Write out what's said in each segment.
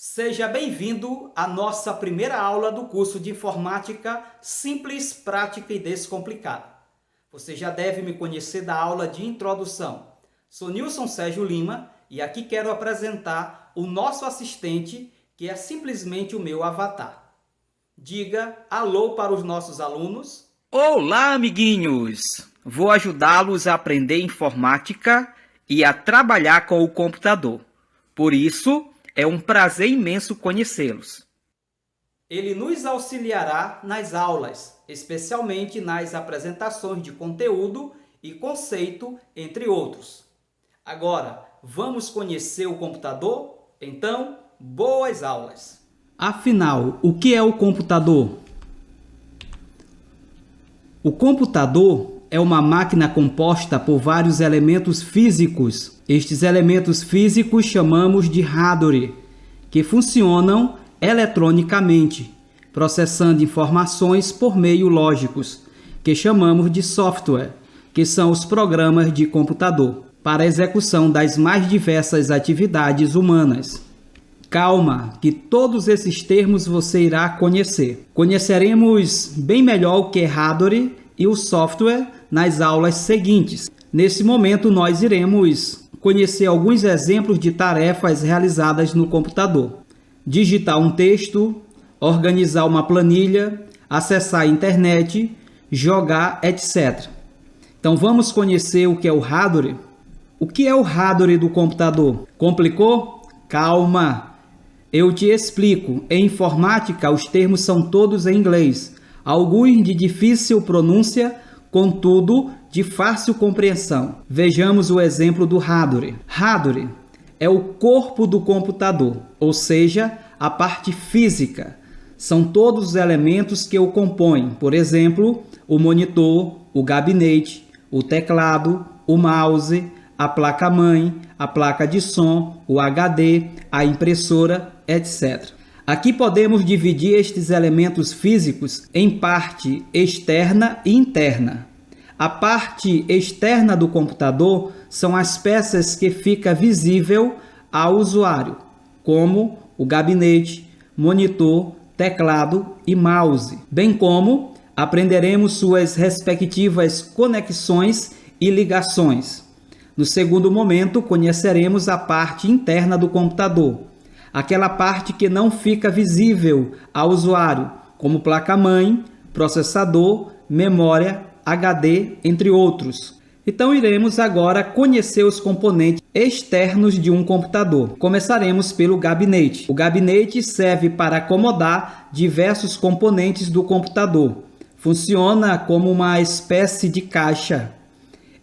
Seja bem-vindo à nossa primeira aula do curso de Informática Simples, Prática e Descomplicada. Você já deve me conhecer da aula de introdução. Sou Nilson Sérgio Lima e aqui quero apresentar o nosso assistente, que é simplesmente o meu avatar. Diga alô para os nossos alunos. Olá, amiguinhos! Vou ajudá-los a aprender informática e a trabalhar com o computador. Por isso, é um prazer imenso conhecê-los. Ele nos auxiliará nas aulas, especialmente nas apresentações de conteúdo e conceito, entre outros. Agora, vamos conhecer o computador? Então, boas aulas! Afinal, o que é o computador? O computador é uma máquina composta por vários elementos físicos. Estes elementos físicos chamamos de hardware, que funcionam eletronicamente, processando informações por meio lógicos, que chamamos de software, que são os programas de computador, para a execução das mais diversas atividades humanas. Calma, que todos esses termos você irá conhecer. Conheceremos bem melhor o que é hardware e o software nas aulas seguintes. Nesse momento, nós iremos conhecer alguns exemplos de tarefas realizadas no computador. Digitar um texto, organizar uma planilha, acessar a internet, jogar, etc. Então, vamos conhecer o que é o hardware. O que é o hardware do computador? Complicou? Calma! Eu te explico. Em informática, os termos são todos em inglês. Alguns de difícil pronúncia, contudo, de fácil compreensão. Vejamos o exemplo do hardware. Hardware é o corpo do computador, ou seja, a parte física. São todos os elementos que o compõem. Por exemplo, o monitor, o gabinete, o teclado, o mouse, a placa-mãe, a placa de som, o HD, a impressora, etc. Aqui podemos dividir estes elementos físicos em parte externa e interna. A parte externa do computador são as peças que ficam visível ao usuário, como o gabinete, monitor, teclado e mouse, bem como aprenderemos suas respectivas conexões e ligações. No segundo momento, conheceremos a parte interna do computador, aquela parte que não fica visível ao usuário, como placa-mãe, processador, memória, HD, entre outros. Então, iremos agora conhecer os componentes externos de um computador. Começaremos pelo gabinete. O gabinete serve para acomodar diversos componentes do computador. Funciona como uma espécie de caixa.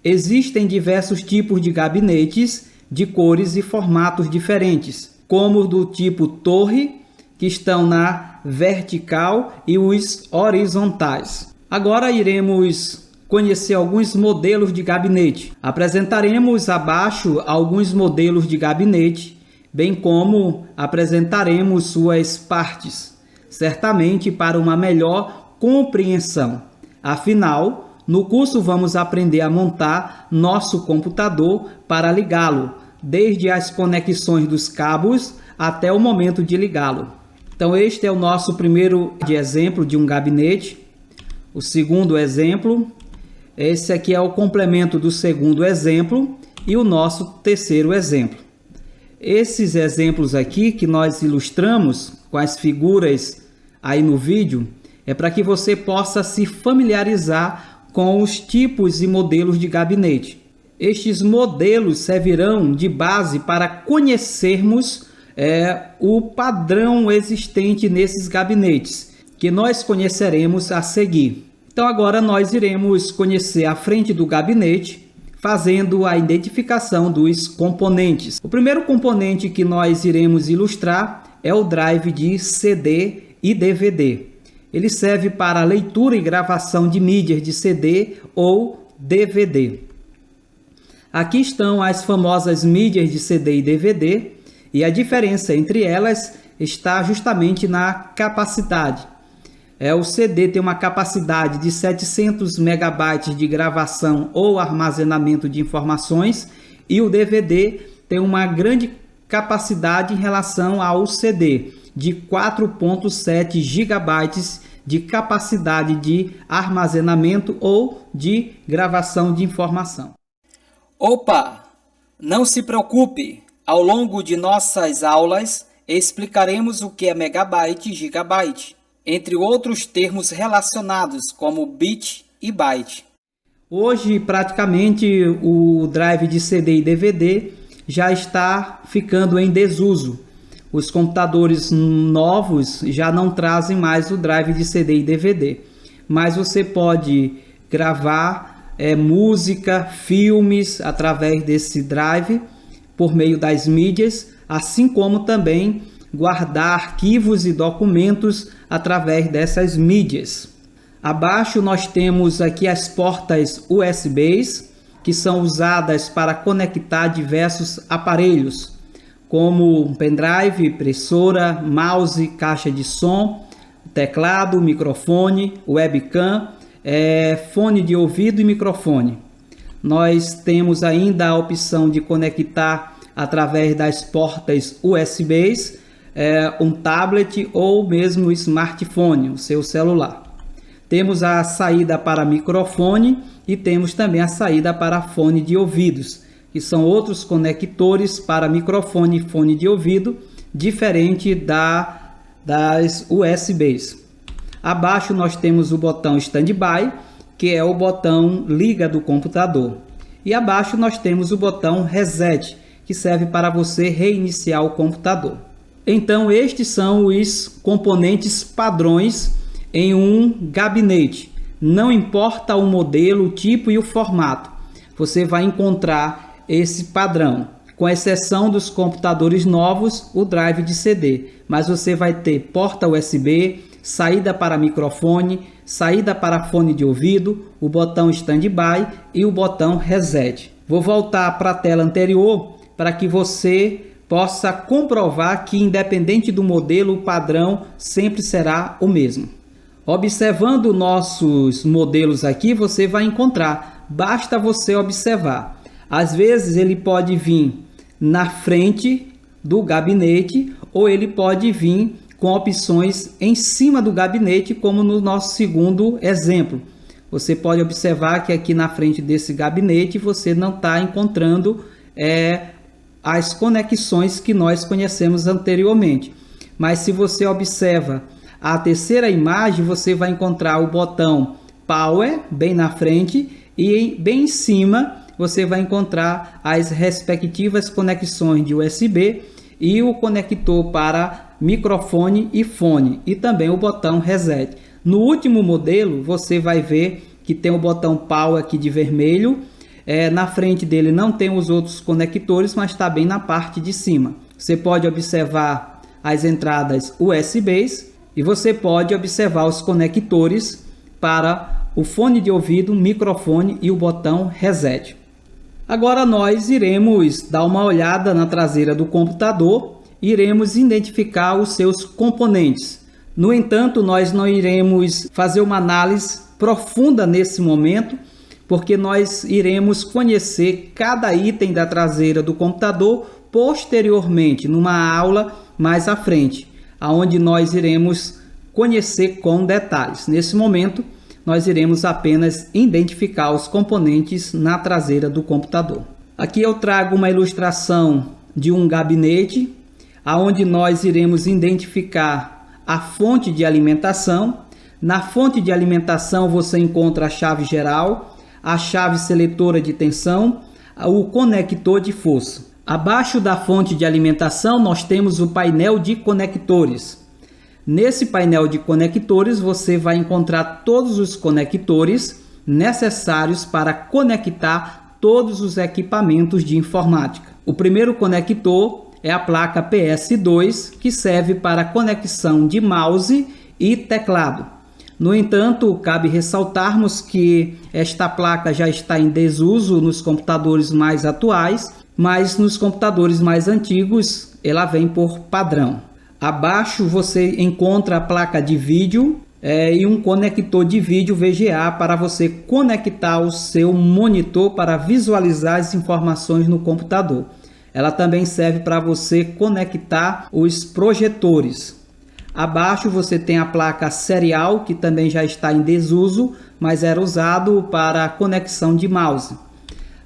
Existem diversos tipos de gabinetes de cores e formatos diferentes, como do tipo torre, que estão na vertical, e os horizontais. Agora iremos conhecer alguns modelos de gabinete. Apresentaremos abaixo alguns modelos de gabinete, bem como apresentaremos suas partes, certamente para uma melhor compreensão. Afinal, no curso vamos aprender a montar nosso computador para ligá-lo, desde as conexões dos cabos até o momento de ligá-lo. Então, este é o nosso primeiro exemplo de um gabinete. O segundo exemplo, esse aqui é o complemento do segundo exemplo e o nosso terceiro exemplo. Esses exemplos aqui que nós ilustramos com as figuras aí no vídeo é para que você possa se familiarizar com os tipos e modelos de gabinete. Estes modelos servirão de base para conhecermos o padrão existente nesses gabinetes, que nós conheceremos a seguir. Então, agora nós iremos conhecer a frente do gabinete, fazendo a identificação dos componentes. O primeiro componente que nós iremos ilustrar é o drive de CD e DVD. Ele serve para leitura e gravação de mídias de CD ou DVD. Aqui estão as famosas mídias de CD e DVD, e a diferença entre elas está justamente na capacidade. O CD tem uma capacidade de 700 megabytes de gravação ou armazenamento de informações, e o DVD tem uma grande capacidade em relação ao CD, de 4.7 GB de capacidade de armazenamento ou de gravação de informação. Opa! Não se preocupe! Ao longo de nossas aulas, explicaremos o que é megabyte e gigabyte, entre outros termos relacionados como bit e byte. Hoje, praticamente, o drive de CD e DVD já está ficando em desuso. Os computadores novos já não trazem mais o drive de CD e DVD, mas você pode gravar música, filmes através desse drive por meio das mídias, assim como também guardar arquivos e documentos através dessas mídias. Abaixo nós temos aqui as portas USBs, que são usadas para conectar diversos aparelhos, como pendrive, impressora, mouse, caixa de som, teclado, microfone, webcam, fone de ouvido e microfone. Nós temos ainda a opção de conectar através das portas USBs um tablet ou mesmo smartphone, o seu celular. Temos a saída para microfone e temos também a saída para fone de ouvidos, que são outros conectores para microfone e fone de ouvido, diferente das USBs. Abaixo nós temos o botão Standby, que é o botão liga do computador. E abaixo nós temos o botão Reset, que serve para você reiniciar o computador. Então estes são os componentes padrões em um gabinete. Não importa o modelo, o tipo e o formato, você vai encontrar esse padrão, com exceção dos computadores novos, o drive de CD, mas você vai ter porta USB, saída para microfone, saída para fone de ouvido, o botão Standby e o botão Reset. Vou voltar para a tela anterior para que você possa comprovar que, independente do modelo, o padrão sempre será o mesmo. Observando nossos modelos aqui, você vai encontrar, basta você observar. Às vezes ele pode vir na frente do gabinete ou ele pode vir com opções em cima do gabinete, como no nosso segundo exemplo. Você pode observar que aqui na frente desse gabinete você não está encontrando as conexões que nós conhecemos anteriormente. Mas se você observa a terceira imagem, você vai encontrar o botão Power bem na frente e bem em cima você vai encontrar as respectivas conexões de USB e o conector para microfone e fone e também o botão Reset. No último modelo você vai ver que tem o botão Power aqui de vermelho, na frente dele não tem os outros conectores, mas está bem na parte de cima. Você pode observar as entradas USBs e você pode observar os conectores para o fone de ouvido, microfone e o botão Reset. Agora nós iremos dar uma olhada na traseira do computador e iremos identificar os seus componentes. No entanto, nós não iremos fazer uma análise profunda nesse momento, porque nós iremos conhecer cada item da traseira do computador posteriormente, numa aula mais à frente, onde nós iremos conhecer com detalhes. Nesse momento, nós iremos apenas identificar os componentes na traseira do computador. Aqui eu trago uma ilustração de um gabinete, onde nós iremos identificar a fonte de alimentação. Na fonte de alimentação você encontra a chave geral, a chave seletora de tensão, o conector de força. Abaixo da fonte de alimentação nós temos o painel de conectores. Nesse painel de conectores você vai encontrar todos os conectores necessários para conectar todos os equipamentos de informática. O primeiro conector é a placa PS2, que serve para conexão de mouse e teclado. No entanto, cabe ressaltarmos que esta placa já está em desuso nos computadores mais atuais, mas nos computadores mais antigos ela vem por padrão. Abaixo você encontra a placa de vídeo e um conector de vídeo VGA para você conectar o seu monitor para visualizar as informações no computador. Ela também serve para você conectar os projetores. Abaixo você tem a placa serial, que também já está em desuso, mas era usado para conexão de mouse.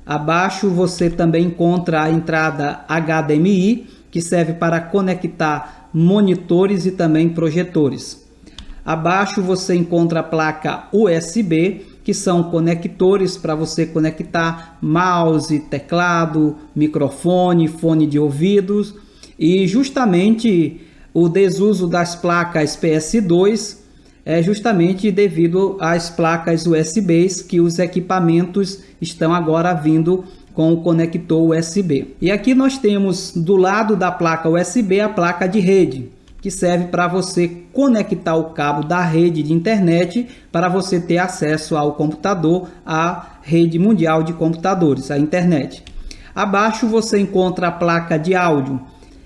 Abaixo você também encontra a entrada HDMI, que serve para conectar monitores e também projetores. Abaixo você encontra a placa USB, que são conectores para você conectar mouse, teclado, microfone, fone de ouvidos. E justamente o desuso das placas PS2 é justamente devido às placas USBs, que os equipamentos estão agora vindo com o conector USB. E aqui nós temos do lado da placa USB a placa de rede, que serve para você conectar o cabo da rede de internet para você ter acesso ao computador, à rede mundial de computadores, a internet. Abaixo você encontra a placa de áudio.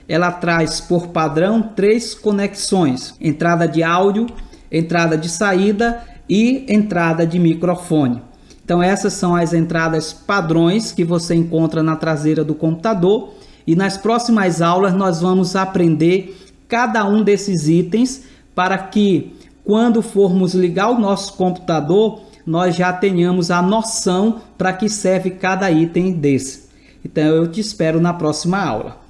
Ela traz por padrão 3 conexões: entrada de áudio, entrada de saída e entrada de microfone. Então essas são as entradas padrões que você encontra na traseira do computador, e nas próximas aulas nós vamos aprender cada um desses itens para que quando formos ligar o nosso computador nós já tenhamos a noção para que serve cada item desse. Então eu te espero na próxima aula.